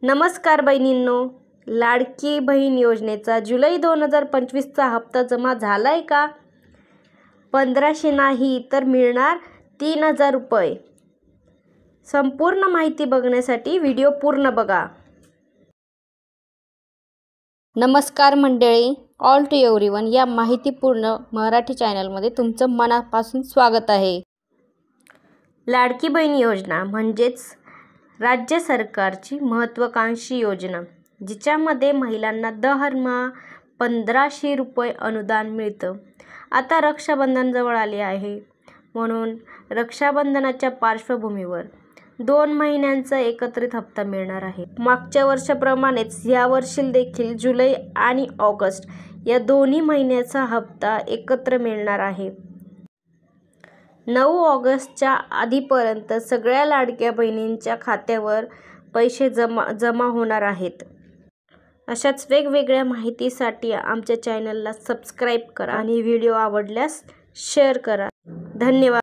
नमस्कार बहिणींनो, लाडकी बहीण योजनेचा जुलै 2025चा हप्ता जमा झालाय का? 1500 नाही तर मिळणार 3000 रुपये. संपूर्ण माहिती बघण्यासाठी व्हिडिओ पूर्ण बघा. नमस्कार मंडळी, ऑल टू एव्हरीवन या माहितीपूर्ण मराठी चॅनलमध्ये तुमचं मनापासून स्वागत आहे. लाडकी बहीण योजना म्हणजेच राज्य सरकारची महत्त्वाकांक्षी योजना, जिच्यामध्ये महिलांना दरमहा 1500 रुपये अनुदान मिळतं. आता रक्षाबंधन जवळ आले आहे, म्हणून रक्षाबंधनाच्या पार्श्वभूमीवर 2 महिन्यांचा एकत्रित हप्ता मिळणार आहे. मागच्या वर्षाप्रमाणेच यावर्षी देखील जुलै आणि ऑगस्ट या दोन्ही महिन्याचा हप्ता एकत्र मिळणार आहे. 9 ऑगस्टच्या आधीपर्यंत सगळ्या लाडक्या बहिणींच्या खात्यावर पैसे जमा होणार आहेत. अशाच वेगवेगळ्या माहितीसाठी आमच्या चॅनलला सबस्क्राईब करा आणि व्हिडिओ आवडल्यास शेअर करा. धन्यवाद.